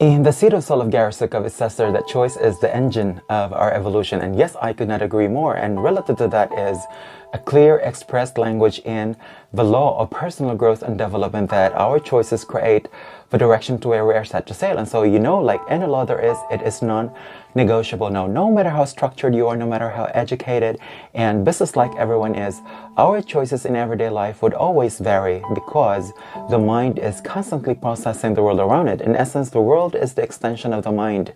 In The Seed of Soul of Gary Sukov, it says there that choice is the engine of our evolution. And yes, I could not agree more. And relative to that is a clear expressed language in the law of personal growth and development that our choices create the direction to where we are set to sail. And so, like any law there is, it is non-negotiable. Now, no matter how structured you are, no matter how educated and business-like everyone is, our choices in everyday life would always vary because the mind is constantly processing the world around it. In essence, the world is the extension of the mind.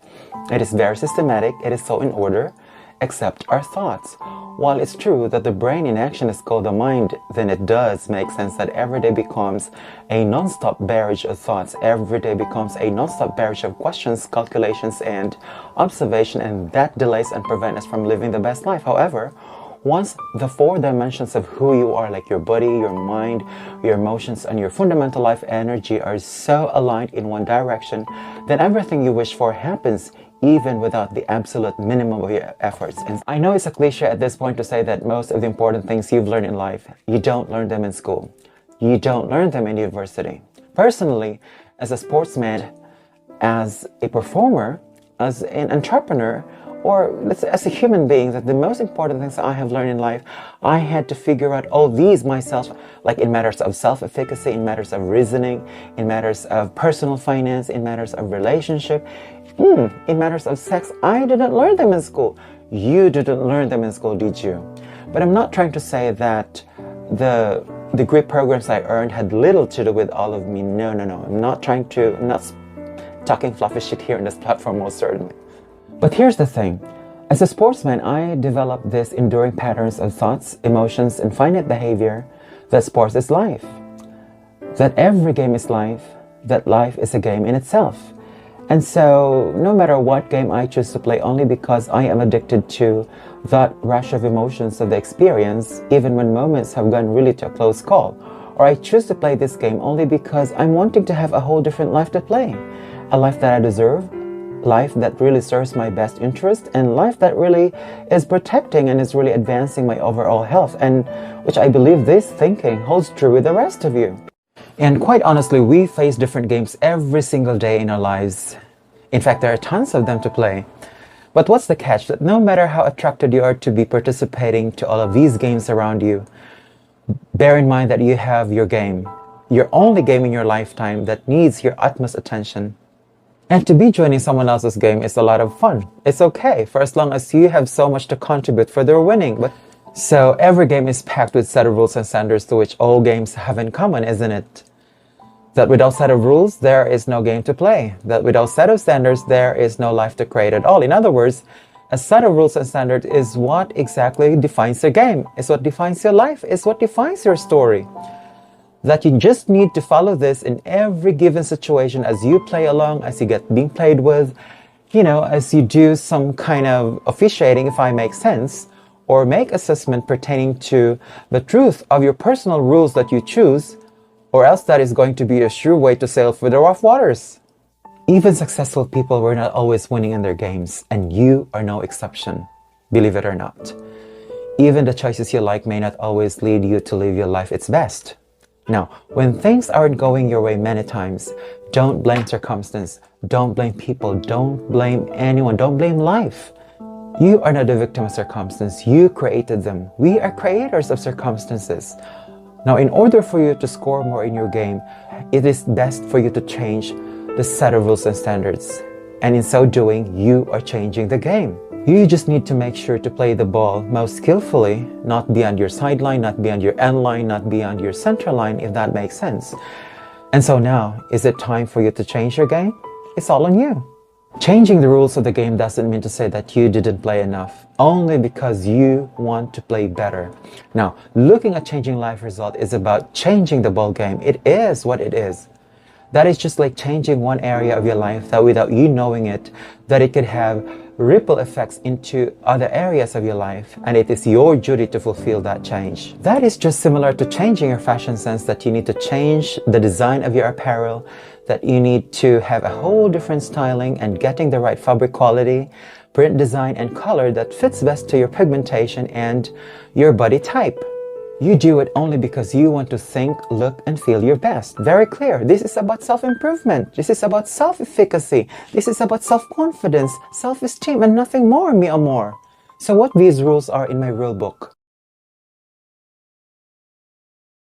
It is very systematic. It is so in order, except our thoughts. While it's true that the brain in action is called the mind, then it does make sense that every day becomes a non-stop barrage of thoughts. Every day becomes a non-stop barrage of questions, calculations, and observation, and that delays and prevents us from living the best life. However, once the four dimensions of who you are, like your body, your mind, your emotions, and your fundamental life energy are so aligned in one direction, then everything you wish for happens, even without the absolute minimum of your efforts. And I know it's a cliche at this point to say that most of the important things you've learned in life, you don't learn them in school. You don't learn them in university. Personally, as a sportsman, as a performer, as an entrepreneur, or let's say as a human being, that the most important things I have learned in life, I had to figure out all these myself, like in matters of self-efficacy, in matters of reasoning, in matters of personal finance, in matters of relationship, in matters of sex. I didn't learn them in school. You didn't learn them in school, did you? But I'm not trying to say that the degree programs I earned had little to do with all of me. No. I'm not talking fluffy shit here in this platform, most certainly. But here's the thing. As a sportsman, I developed this enduring patterns of thoughts, emotions, and finite behavior that sports is life. That every game is life, that life is a game in itself. And so, no matter what game I choose to play, only because I am addicted to that rush of emotions of the experience, even when moments have gone really to a close call. Or I choose to play this game only because I'm wanting to have a whole different life to play. A life that I deserve, life that really serves my best interest, and life that really is protecting and is really advancing my overall health, and which I believe this thinking holds true with the rest of you. And quite honestly, we face different games every single day in our lives. In fact, there are tons of them to play. But what's the catch? That no matter how attracted you are to be participating to all of these games around you, bear in mind that you have your game, your only game in your lifetime that needs your utmost attention. And to be joining someone else's game is a lot of fun. It's okay, for as long as you have so much to contribute for their winning. So every game is packed with set of rules and standards to which all games have in common, isn't it? That without set of rules, there is no game to play. That without set of standards, there is no life to create at all. In other words, a set of rules and standards is what exactly defines your game. It's what defines your life. It's what defines your story. That you just need to follow this in every given situation as you play along, as you get being played with, as you do some kind of officiating, if I make sense, or make assessment pertaining to the truth of your personal rules that you choose, or else that is going to be a sure way to sail through the rough waters. Even successful people were not always winning in their games, and you are no exception, believe it or not. Even the choices you like may not always lead you to live your life its best. Now, when things aren't going your way many times, don't blame circumstance, don't blame people, don't blame anyone, don't blame life. You are not the victim of circumstance, you created them. We are creators of circumstances. Now, in order for you to score more in your game, it is best for you to change the set of rules and standards. And in so doing, you are changing the game. You just need to make sure to play the ball most skillfully, not beyond your sideline, not beyond your end line, not beyond your center line, if that makes sense. And so now, is it time for you to change your game? It's all on you. Changing the rules of the game doesn't mean to say that you didn't play enough, only because you want to play better. Now, looking at changing life result is about changing the ball game. It is what it is. That is just like changing one area of your life that without you knowing it, that it could have ripple effects into other areas of your life, and it is your duty to fulfill that change. That is just similar to changing your fashion sense, that you need to change the design of your apparel, that you need to have a whole different styling and getting the right fabric quality, print design, and color that fits best to your pigmentation and your body type. You do it only because you want to think, look, and feel your best. Very clear. This is about self-improvement. This is about self-efficacy. This is about self-confidence, self-esteem, and nothing more, mi amor. So what these rules are in my rule book?